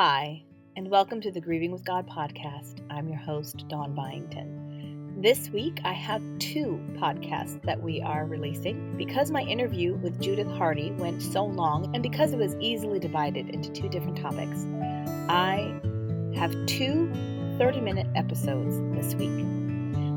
Hi, and welcome to the Grieving with God podcast. I'm your host, Dawn Byington. This week, I have two podcasts that we are releasing. Because my interview with Judith Hardy went so long, and because it was easily divided into two different topics, I have two 30-minute episodes this week.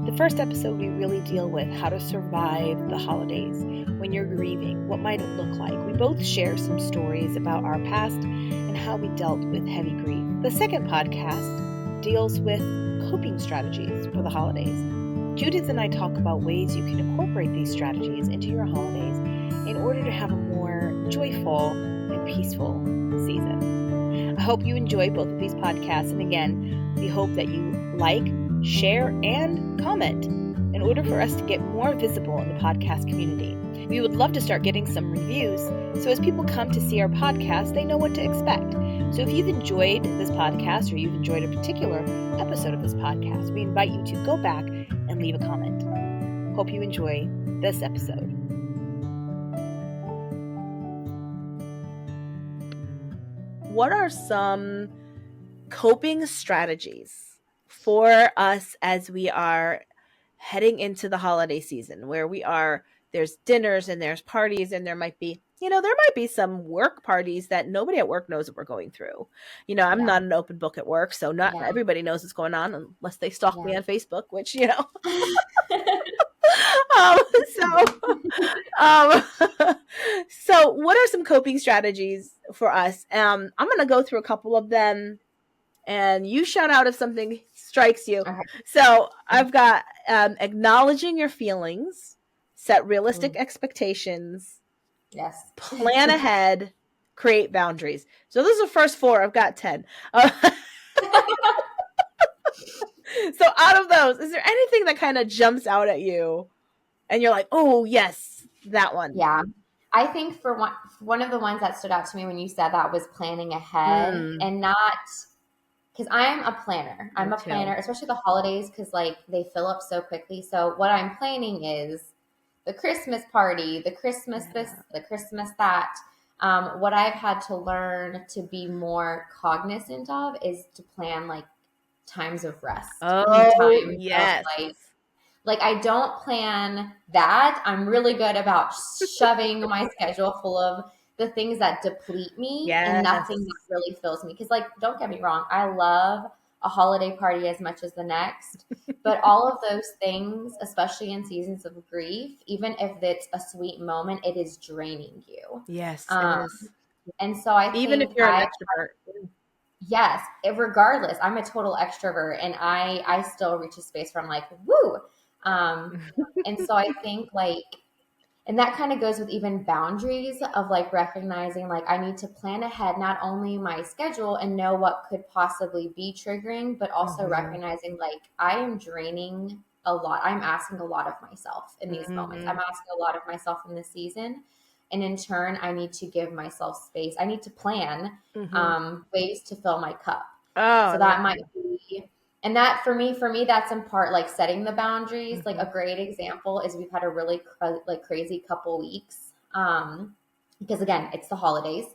The first episode, we really deal with how to survive the holidays when you're grieving. What might it look like? We both share some stories about our past and how we dealt with heavy grief. The second podcast deals with coping strategies for the holidays. Judith and I talk about ways you can incorporate these strategies into your holidays in order to have a more joyful and peaceful season. I hope you enjoy both of these podcasts. And again, we hope that you like, share, and comment in order for us to get more visible in the podcast community. We would love to start getting some reviews, so as people come to see our podcast, they know what to expect. So if you've enjoyed this podcast or you've enjoyed a particular episode of this podcast, we invite you to go back and leave a comment. Hope you enjoy this episode. What are some coping strategies for us as we are heading into the holiday season, where there's dinners and there's parties, and there might be some work parties that nobody at work knows what we're going through. I'm not an open book at work, so not everybody knows what's going on unless they stalk me on Facebook, which, So what are some coping strategies for us? I'm going to go through a couple of them, and you shout out if something strikes you. Okay. So I've got acknowledging your feelings, set realistic expectations, plan ahead, create boundaries. So those are the first four. I've got 10. So out of those, is there anything that kind of jumps out at you and you're like, oh, yes, that one? Yeah. I think for one of the ones that stood out to me when you said that was planning ahead and not – because I'm a planner. I'm a planner, especially the holidays, because they fill up so quickly. So what I'm planning is the Christmas party, the Christmas this, the Christmas that. What I've had to learn to be more cognizant of is to plan times of rest. Oh, yes. I don't plan that. I'm really good about shoving my schedule full of the things that deplete me and nothing that really fills me. Because don't get me wrong, I love a holiday party as much as the next, but all of those things, especially in seasons of grief, even if it's a sweet moment, it is draining you. Yes, it is. And so I think even if you're an extrovert. Yes, regardless, I'm a total extrovert, and I still reach a space where I'm like, woo. And so I think and that kind of goes with even boundaries of recognizing I need to plan ahead, not only my schedule and know what could possibly be triggering, but also recognizing I am draining a lot. I'm asking a lot of myself in these moments. I'm asking a lot of myself in this season. And in turn, I need to give myself space. I need to plan ways to fill my cup. So that might be, and that for me, that's in part setting the boundaries. A great example is we've had a really crazy couple weeks because again, it's the holidays,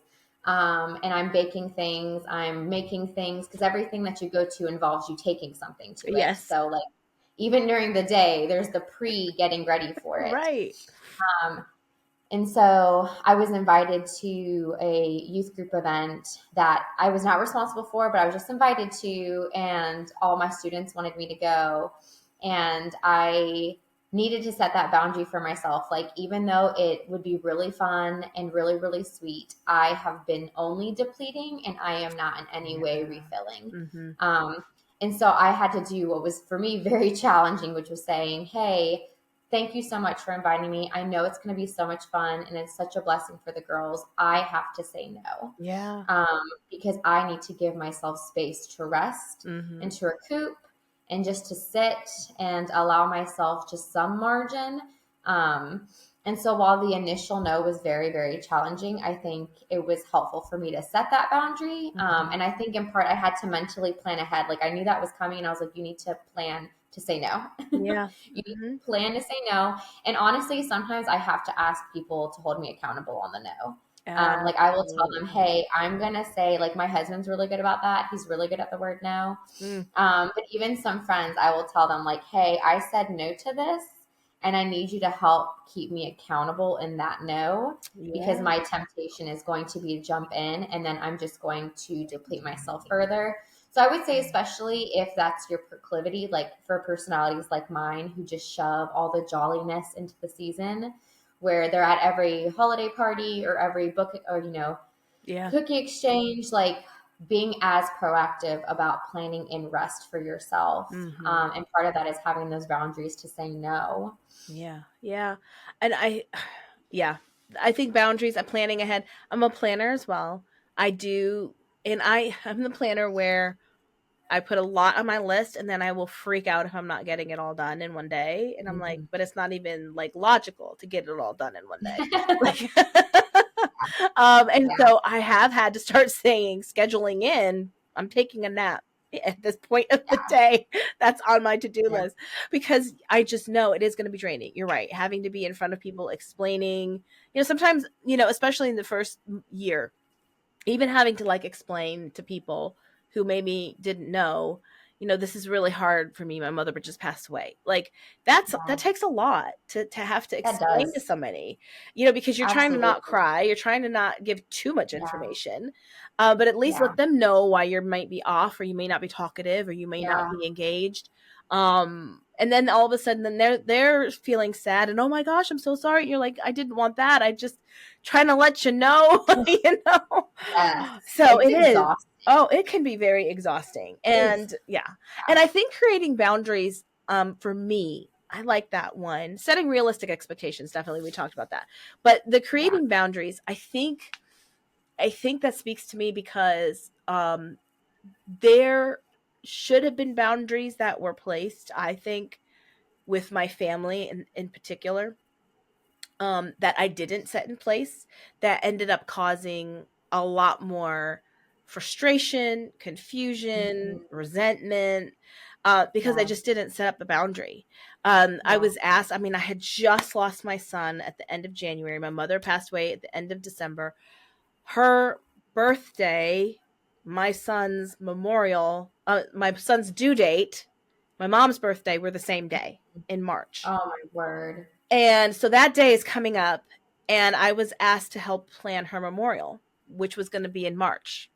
and I'm baking things, I'm making things, because everything that you go to involves you taking something to it. Yes. So even during the day, there's the getting ready for it. Right. And so I was invited to a youth group event that I was not responsible for, but I was just invited to, and all my students wanted me to go. And I needed to set that boundary for myself. Even though it would be really fun and really, really sweet, I have been only depleting and I am not in any way refilling. And so I had to do what was for me very challenging, which was saying, hey, thank you so much for inviting me. I know it's going to be so much fun and it's such a blessing for the girls. I have to say no. Yeah. Because I need to give myself space to rest and to recoup and just to sit and allow myself just some margin. And so while the initial no was very, very challenging, I think it was helpful for me to set that boundary. And I think in part I had to mentally plan ahead. I knew that was coming and I was like, you need to plan to say no. Yeah. You need to plan to say no. And honestly, sometimes I have to ask people to hold me accountable on the no. Like I will tell them, Absolutely. hey, I'm gonna say, like my husband's really good about that. He's really good at the word no. Mm, But even some friends, I will tell them like, hey, I said no to this, and I need you to help keep me accountable in that no, because yeah. my temptation is going to be to jump in, and then I'm just going to deplete myself further. So I would say, especially if that's your proclivity, like for personalities like mine who just shove all the jolliness into the season, where they're at every holiday party or every book or Yeah. cookie exchange, like being as proactive about planning in rest for yourself. Hmm. And part of that is having those boundaries to say no. Yeah. Yeah. And yeah, I think boundaries, planning ahead. I'm a planner as well. I do. And I'm the planner where I put a lot on my list and then I will freak out if I'm not getting it all done in one day. And I'm like, Mhm. but it's not even like logical to get it all done in one day. Like, and Yeah. so I have had to start saying, scheduling in, I'm taking a nap at this point of the day. That's on my to-do Yeah. list because I just know it is going to be draining. You're right. Having to be in front of people explaining, sometimes, especially in the first year, even having to like explain to people who maybe didn't know, this is really hard for me. My mother just passed away. Like that Yeah. takes a lot to have to That explain to does. somebody, because you're trying to not Absolutely. cry, you're trying to not give too much Yeah. information, but at least Yeah. let them know why you might be off, or you may not be talkative, or you may not Yeah. be engaged. And then all of a sudden, then they're feeling sad, and oh my gosh, I'm so sorry. And you're like, I didn't want that. I just trying to let you know, you know. Yes. So It's it is. exhausting. Oh, it can be very exhausting. Oof. And yeah. And I think creating boundaries, for me, I like that one. Setting realistic expectations, definitely we talked about that. But the Yeah. creating boundaries, I think that speaks to me because there should have been boundaries that were placed, I think, with my family in particular, that I didn't set in place, that ended up causing a lot more frustration, confusion, Mhm. resentment, because I Yeah. just didn't set up the boundary. I Yeah. was asked, I mean, I had just lost my son at the end of January. My mother passed away at the end of December. Her birthday, my son's memorial, my son's due date, my mom's birthday were the same day in March. Oh my word. And so that day is coming up, and I was asked to help plan her memorial, which was going to be in March.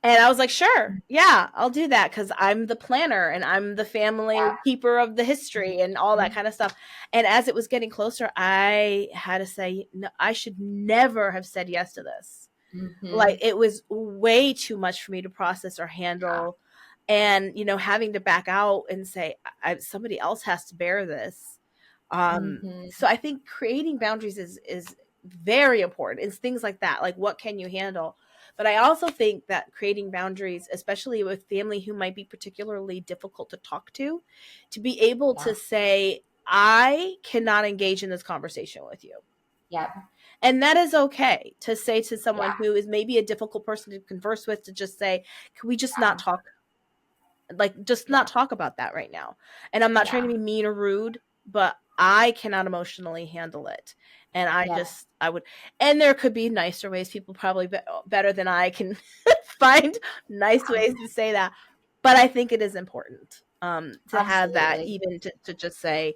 And I was like, sure, yeah, I'll do that because I'm the planner and I'm the family Yeah. keeper of the history and all that Mhm. kind of stuff. And as it was getting closer, I had to say, no, I should never have said yes to this. Like, Mhm. it was way too much for me to process or Yeah. handle. And, having to back out and say, somebody else has to bear this. Mhm. So I think creating boundaries is very important. It's things like that, like what can you handle? But I also think that creating boundaries, especially with family who might be particularly difficult to talk to be able Yeah. to say, I cannot engage in this conversation with you. Yep. And that is okay to say to Yeah. someone who is maybe a difficult person to converse with, to just say, can we just not Yeah. talk? Like, just not Yeah. talk about that right now. And I'm not trying to Yeah. be mean or rude, but I cannot emotionally handle it. And Yep. I would, and there could be nicer ways. People probably better than I can find nice ways to say that. But I think it is important, to have that, Absolutely. even to just say,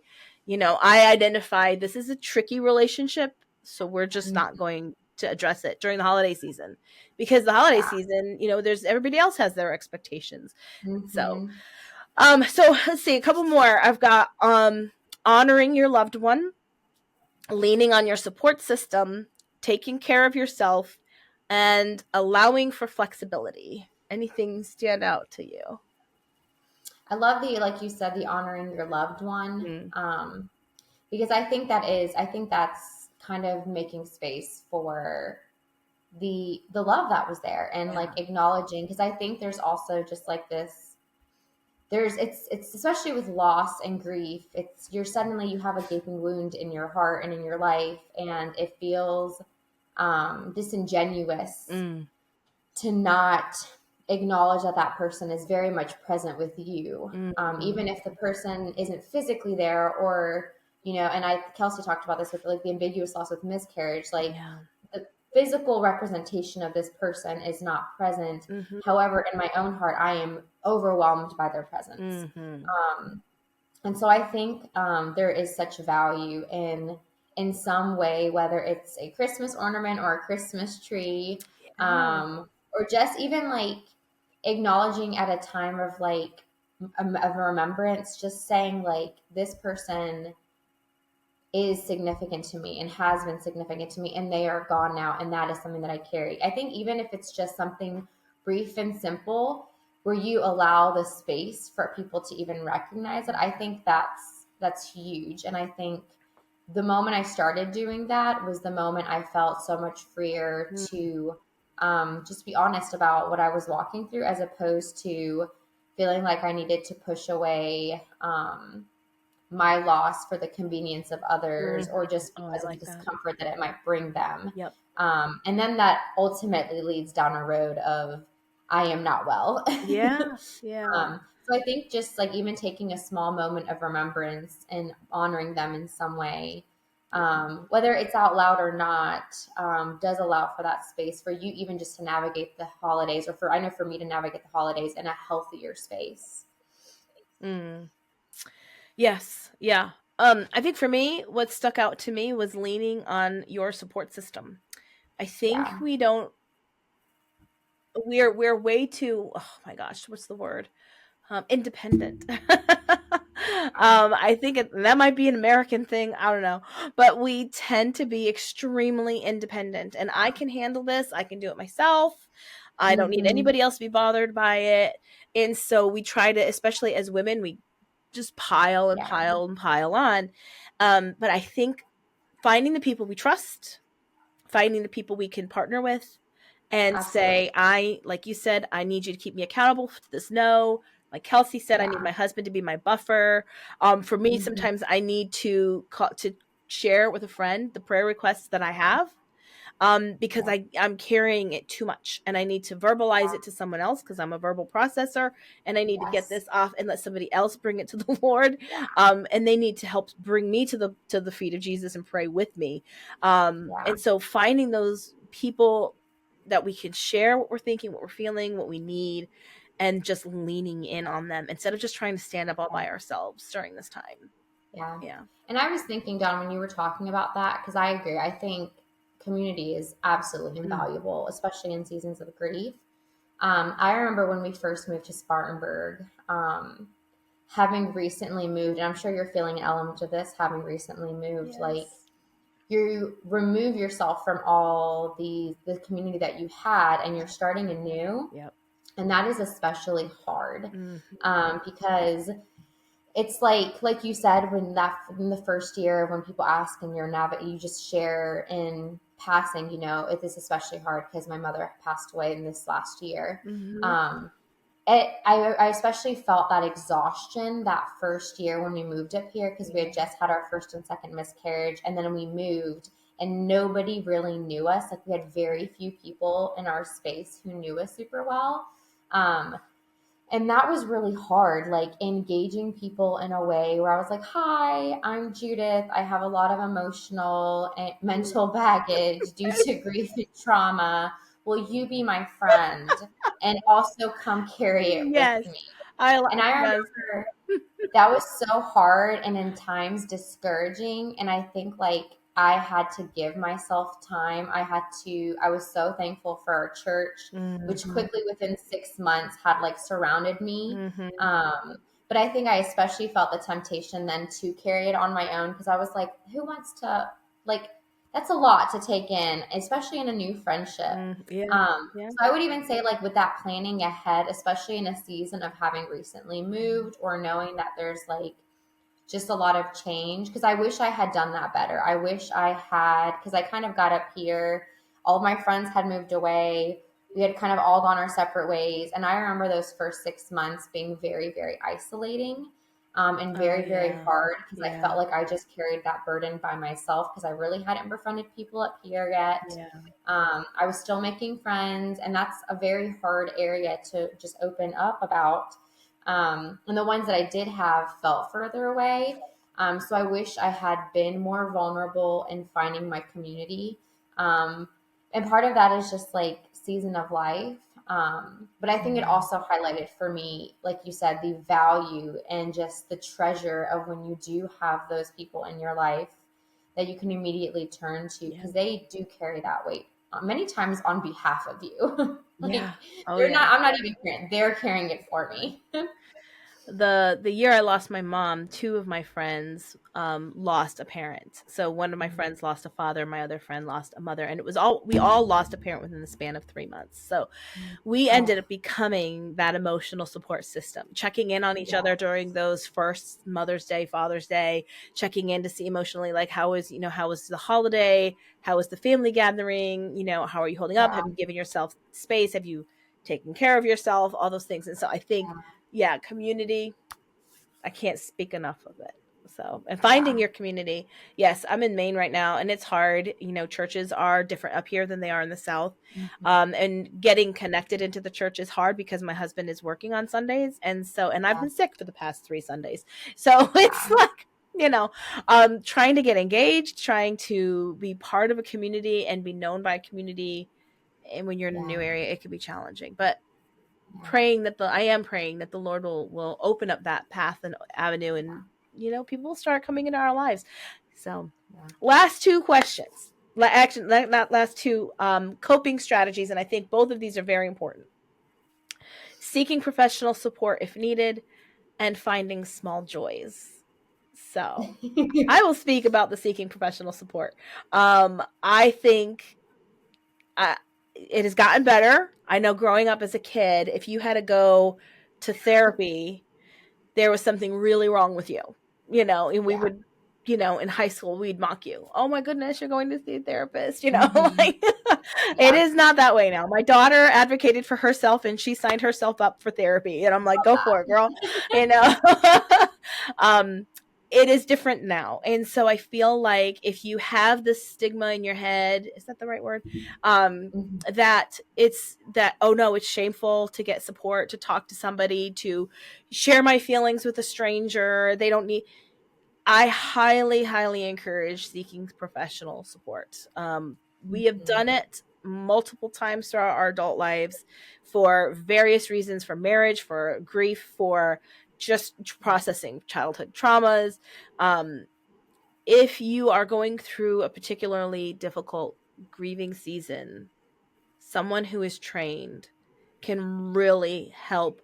I identify this is a tricky relationship, so we're just not Mhm. going to address it during the holiday season, because the holiday Yeah. season, there's everybody else has their expectations. So, Mhm. so let's see, a couple more. I've got honoring your loved one, leaning on your support system, taking care of yourself, and allowing for flexibility. Anything stand out to you? I love the, like you said, the honoring your loved one. Mm, Because I think that's kind of making space for the love that was there, and like yeah. acknowledging, because I think there's also just like this, it's especially with loss and grief, it's you're suddenly, you have a gaping wound in your heart and in your life, and it feels disingenuous Mm, to not acknowledge that that person is very much present with you, mm, even if the person isn't physically there, or and Kelsey talked about this with like the ambiguous loss with miscarriage, like yeah. physical representation of this person is not present. Mm-hmm. However, in my own heart, I am overwhelmed by their presence. Mm-hmm. And so I think there is such value in some way, whether it's a Christmas ornament or a Christmas tree, Yeah. or just even like acknowledging at a time of like of remembrance, just saying like this person is significant to me and has been significant to me, and they are gone now, and that is something that I carry. I think even if it's just something brief and simple where you allow the space for people to even recognize it, I think that's huge. And I think the moment I started doing that was the moment I felt so much freer to just be honest about what I was walking through, as opposed to feeling like I needed to push away my loss for the convenience of others, or just Oh, I because of like the that. discomfort that it might bring them. Yep. And then that ultimately leads down a road of I am not well. Yeah. Yeah. So I think just like even taking a small moment of remembrance and honoring them in some way, whether it's out loud or not, does allow for that space for you even just to navigate the holidays, or I know for me to navigate the holidays in a healthier space. Mm. Yes. Yeah. I think for me, what stuck out to me was leaning on your support system. I think Yeah. we're way too, oh my gosh, what's the word? Independent. I think that might be an American thing. I don't know, but we tend to be extremely independent, and I can handle this. I can do it myself. I don't need Mm-hmm. anybody else to be bothered by it. And so we try to, especially as women, we just pile and Yeah. pile and pile on. But I think finding the people we trust, finding the people we can partner with, and Absolutely. say, like you said, I need you to keep me accountable to this. No, like Kelsey said, I need Yeah. my husband to be my buffer. For me, Mm-hmm. sometimes I need to share with a friend the prayer requests that I have, because Yeah. I'm carrying it too much, and I need to verbalize it to someone else because I'm a verbal processor, and I need to get Yes. this off and let somebody else bring it to the Lord. Yeah. And they need to help bring me to the feet of Jesus and pray with me. Yeah. And so finding those people that we can share what we're thinking, what we're feeling, what we need, and just leaning in on them instead of just trying to stand up all Yeah. by ourselves during this time. Yeah. Yeah. And I was thinking, Don, when you were talking about that, because I agree, I think community is absolutely Mm. invaluable, especially in seasons of grief. I remember when we first moved to Spartanburg, having recently moved, and I'm sure you're feeling an element of this, having recently moved, like Yes. you remove yourself from all the community that you had, and you're starting anew. Yep. And that is especially hard, Mm-hmm. because it's like you said, when that in the first year, when people ask and you just share in passing, it is especially hard because my mother passed away in this last year. Mm-hmm. um I especially felt that exhaustion that first year when we moved up here, because we Yeah. had just had our first and second miscarriage, and then we moved and nobody really knew us. Like, we had very few people in our space who knew us super well. um and that was really hard, like engaging people in a way where I was like, hi, I'm Judith. I have a lot of emotional and mental baggage due to grief and trauma. Will you be my friend and also come carry it with Yes. me? I And I yes. remember that was so hard and in times discouraging. And I think like I had to give myself time. I was so thankful for our church, which Mm-hmm. quickly within 6 months had like surrounded me. Mm-hmm. But I think I especially felt the temptation then to carry it on my own, because I was like, who wants to, like, that's a lot to take in, especially in a new friendship. Yeah. Yeah. So I would even say, like, with that planning ahead, especially in a season of having recently moved or knowing that there's like just a lot of change, because I wish I had done that better. I wish I had, because I kind of got up here, all of my friends had moved away. We had kind of all gone our separate ways. And I remember those first 6 months being very, very isolating, and Oh very, very yeah. hard, because I Yeah. felt like I just carried that burden by myself, because I really hadn't befriended people up here yet. Yeah. I was still making friends, and that's a very hard area to just open up about. And the ones that I did have felt further away. So I wish I had been more vulnerable in finding my community. Um, And part of that is just like season of life. But I think it also highlighted for me, like you said, the value and just the treasure of when you do have those people in your life that you can immediately turn to, because they do carry that weight many times on behalf of you. Like I'm not even carrying, they're carrying it for me. The year I lost my mom, two of my friends lost a parent. So one of my friends lost a father, my other friend lost a mother, and we all lost a parent within the span of 3 months. So we ended up becoming that emotional support system, checking in on each other during those first Mother's Day, Father's Day, checking in to see emotionally, like how was the holiday, how was the family gathering, how are you holding up, have you given yourself space, have you taken care of yourself, all those things. And so I think community, I can't speak enough of it. So, and finding your community. Yes, I'm in Maine right now, and it's hard. Churches are different up here than they are in the South. And getting connected into the church is hard because my husband is working on Sundays. And I've been sick for the past 3 Sundays. So it's like, trying to get engaged, trying to be part of a community and be known by a community. And when you're in a new area, it can be challenging, but I am praying that the Lord will open up that path and avenue, and people will start coming into our lives. So last 2 questions, actually not last 2, coping strategies. And I think both of these are very important: seeking professional support if needed, and finding small joys. So I will speak about the seeking professional support. I think it has gotten better. I know growing up as a kid, if you had to go to therapy, there was something really wrong with you, and we would, in high school, we'd mock you. Oh my goodness, you're going to see a therapist, like it is not that way now. My daughter advocated for herself and she signed herself up for therapy, and I'm like, go for it, girl. It is different now. And so I feel like if you have this stigma in your head, is that the right word? That oh no, it's shameful to get support, to talk to somebody, to share my feelings with a stranger. I highly, highly encourage seeking professional support. We have done it multiple times throughout our adult lives for various reasons, for marriage, for grief, for just processing childhood traumas. If you are going through a particularly difficult grieving season, someone who is trained can really help,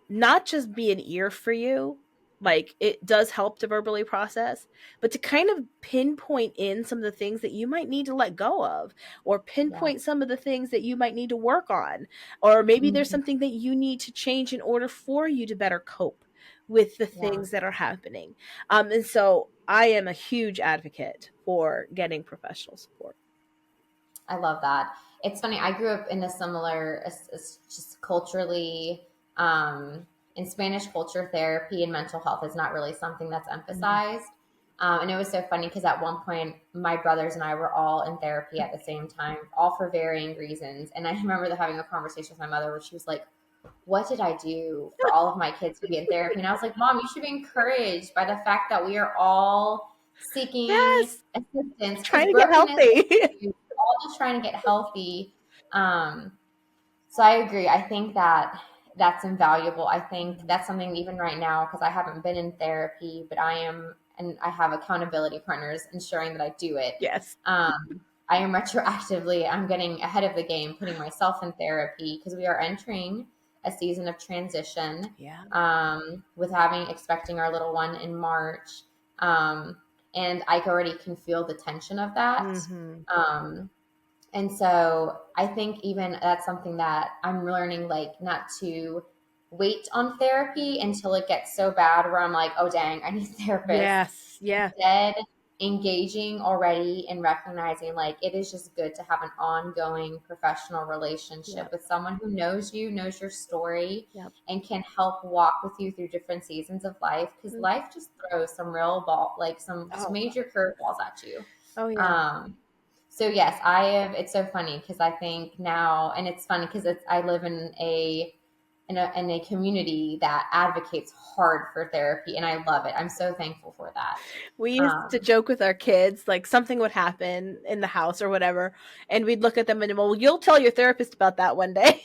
not just be an ear for you, like it does help to verbally process, but to kind of pinpoint in some of the things that you might need to let go of, or pinpoint some of the things that you might need to work on, or maybe there's something that you need to change in order for you to better cope with the things that are happening. And so I am a huge advocate for getting professional support. I love that. It's funny. I grew up in a similar, just culturally, in Spanish culture, therapy and mental health is not really something that's emphasized. And it was so funny because at one point, my brothers and I were all in therapy at the same time, all for varying reasons. And I remember having a conversation with my mother where she was like, what did I do for all of my kids to be in therapy? And I was like, Mom, you should be encouraged by the fact that we are all seeking assistance. Trying to get healthy. All just trying to get healthy. So I agree. I think that's invaluable. I think that's something even right now, because I haven't been in therapy, but I am, and I have accountability partners ensuring that I do it. Yes. I am retroactively, I'm getting ahead of the game, putting myself in therapy because we are entering a season of transition. With expecting our little one in March. And I already can feel the tension of that. And so I think even that's something that I'm learning, like not to wait on therapy until it gets so bad where I'm like, oh dang, I need a therapist. Instead, engaging already and recognizing like it is just good to have an ongoing professional relationship with someone who knows you, knows your story, and can help walk with you through different seasons of life, because life just throws some real some major curveballs at you. So yes, it's so funny because I think now, and it's funny because I live in a in a community that advocates hard for therapy, and I love it. I'm so thankful for that. We used to joke with our kids, like something would happen in the house or whatever, and we'd look at them and, well, you'll tell your therapist about that one day.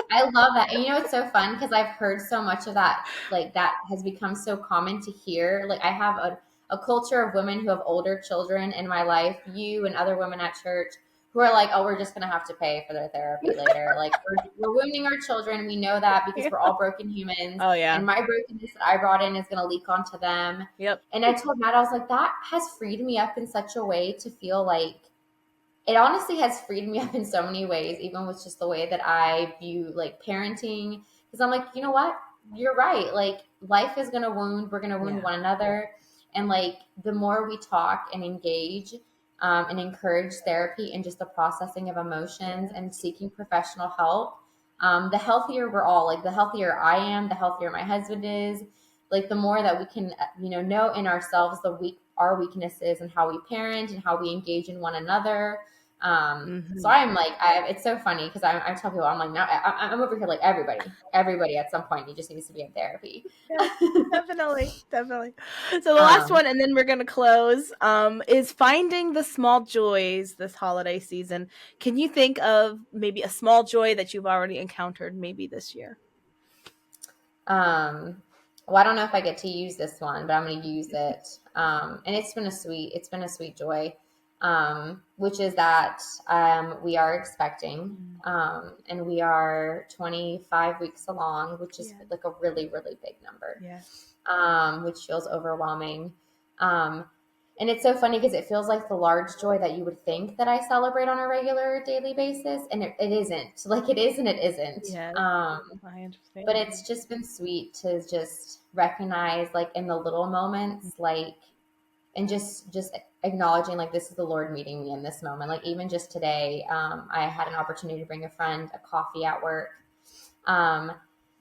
I love that. And it's so fun because I've heard so much of that, like that has become so common to hear. Like I have a culture of women who have older children in my life, you and other women at church, who are like, oh, we're just going to have to pay for their therapy later. Like we're wounding our children. We know that because we're all broken humans. Oh, yeah. And my brokenness that I brought in is going to leak onto them. Yep. And I told Matt, I was like, that has freed me up in such a way to feel like, it honestly has freed me up in so many ways, even with just the way that I view like parenting. Because I'm like, you know what? You're right. Like life is going to wound. We're going to wound one another. And like the more we talk and engage and encourage therapy and just the processing of emotions and seeking professional help, the healthier we're all. Like the healthier I am, the healthier my husband is. Like the more that we can, know in ourselves our weaknesses and how we parent and how we engage in one another. So I'm like, it's so funny because I tell people, I'm like, no, I'm over here like everybody at some point, just needs to be in therapy. Yeah, definitely. So the last one, and then we're going to close, is finding the small joys this holiday season. Can you think of maybe a small joy that you've already encountered maybe this year? Well, I don't know if I get to use this one, but I'm going to use it. And it's been a sweet joy. Which is that we are expecting, and we are 25 weeks along, which is like a really, really big number, which feels overwhelming. And it's so funny because it feels like the large joy that you would think that I celebrate on a regular daily basis. And it isn't. Like it is and it isn't. Yeah, I understand. But it's just been sweet to just recognize like in the little moments, like, and just acknowledging like this is the Lord meeting me in this moment. Like even just today, I had an opportunity to bring a friend a coffee at work.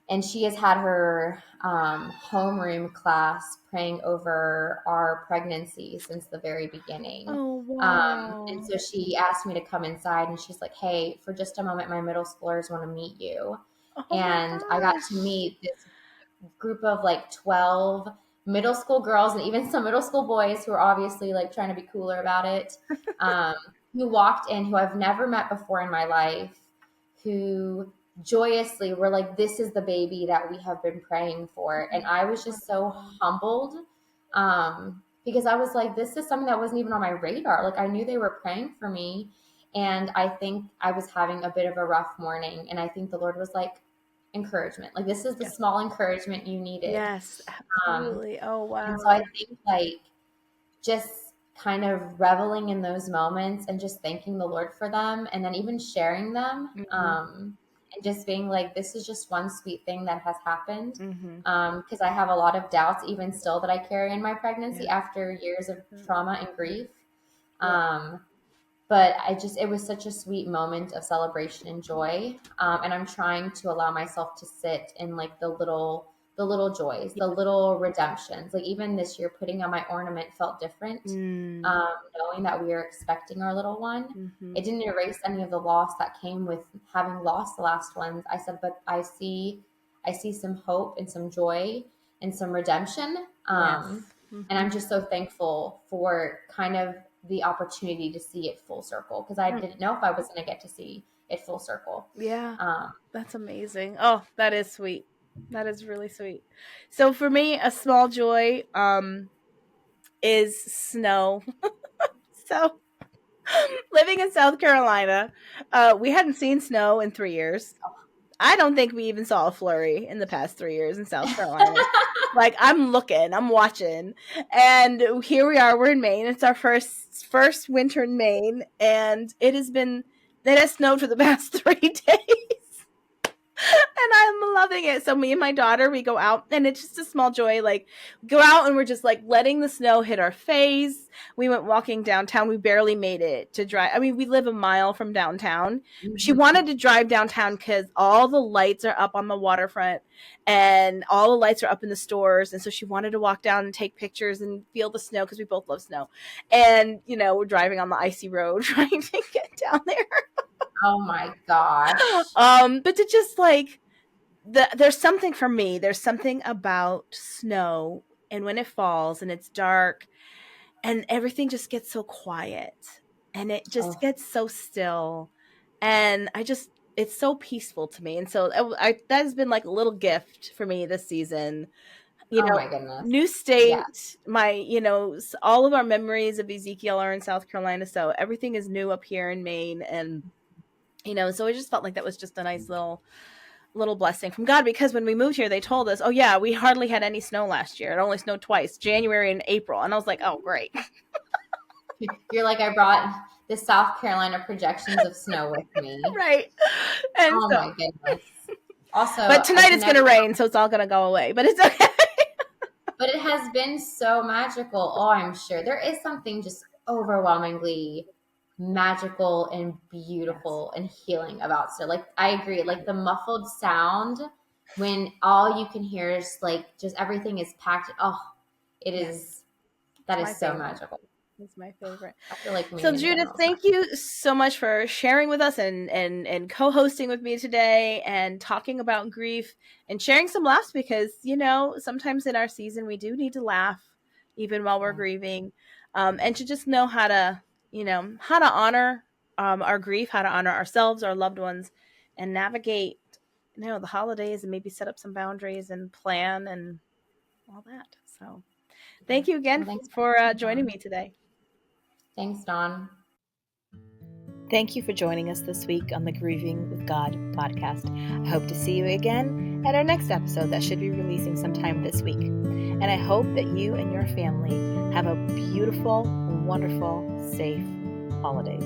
And she has had her homeroom class praying over our pregnancy since the very beginning. Oh, wow. And so she asked me to come inside and she's like, hey, for just a moment, my middle schoolers want to meet you. And I got to meet this group of like 12 middle school girls and even some middle school boys who are obviously like trying to be cooler about it, who walked in, who I've never met before in my life, who joyously were like, this is the baby that we have been praying for. And I was just so humbled because I was like, this is something that wasn't even on my radar. Like I knew they were praying for me. And I think I was having a bit of a rough morning. And I think the Lord was like, encouragement. Like this is the small encouragement you needed. Yes, absolutely. Oh, wow. And so I think like just kind of reveling in those moments and just thanking the Lord for them and then even sharing them and just being like, this is just one sweet thing that has happened. Because I have a lot of doubts even still that I carry in my pregnancy after years of trauma and grief. But it was such a sweet moment of celebration and joy. And I'm trying to allow myself to sit in like the little joys, the little redemptions. Like even this year, putting on my ornament felt different. Knowing that we are expecting our little one, it didn't erase any of the loss that came with having lost the last ones. I said, but I see some hope and some joy and some redemption. And I'm just so thankful for kind of the opportunity to see it full circle because I didn't know if I was going to get to see it full circle. Yeah. That's amazing. Oh, that is sweet. That is really sweet. So for me, a small joy is snow. So living in South Carolina, we hadn't seen snow in 3 years. I don't think we even saw a flurry in the past 3 years in South Carolina. Like I'm watching, and here we are. We're in Maine. It's our first winter in Maine, and it has snowed for the past 3 days. And I'm loving it. So me and my daughter, we go out and it's just a small joy. Like go out and we're just like letting the snow hit our face. We went walking downtown. We barely made it to drive. I mean, we live a mile from downtown. She wanted to drive downtown because all the lights are up on the waterfront and all the lights are up in the stores. And so she wanted to walk down and take pictures and feel the snow because we both love snow. And, we're driving on the icy road trying to get down there. Oh my gosh. But to just like there's something for me. There's something about snow, and when it falls and it's dark and everything just gets so quiet and it just Oh, gets so still, and it's so peaceful to me. And so that has been like a little gift for me this season. oh my goodness. New Yeah. state, all of our memories of Ezekiel are in South Carolina, so everything is new up here in Maine. And so I just felt like that was just a nice little blessing from God, because when we moved here, they told us, oh yeah, we hardly had any snow last year. It only snowed twice, January and April. And I was like, oh, great. You're like, I brought the South Carolina projections of snow with me. Right. And Oh so, my goodness. Also, but tonight it's going to never, rain, so it's all going to go away, but it's okay. but it has been so magical. Oh, I'm sure there is something just overwhelmingly magical and beautiful and healing about snow. Like, I agree. Like the muffled sound when all you can hear is like just everything is packed. Oh, it is. That My is so favorite. magical. It's my favorite. I feel like me So in Judith, general. thank you so much for sharing with us and co-hosting with me today and talking about grief and sharing some laughs, because, sometimes in our season we do need to laugh even while we're grieving, and to just know how to honor our grief, how to honor ourselves, our loved ones, and navigate, the holidays, and maybe set up some boundaries and plan and all that. So thank you again Well, for joining me today. Thanks, Dawn. Thank you for joining us this week on the Grieving with God podcast. I hope to see you again at our next episode that should be releasing sometime this week. And I hope that you and your family have a beautiful, wonderful, safe holidays.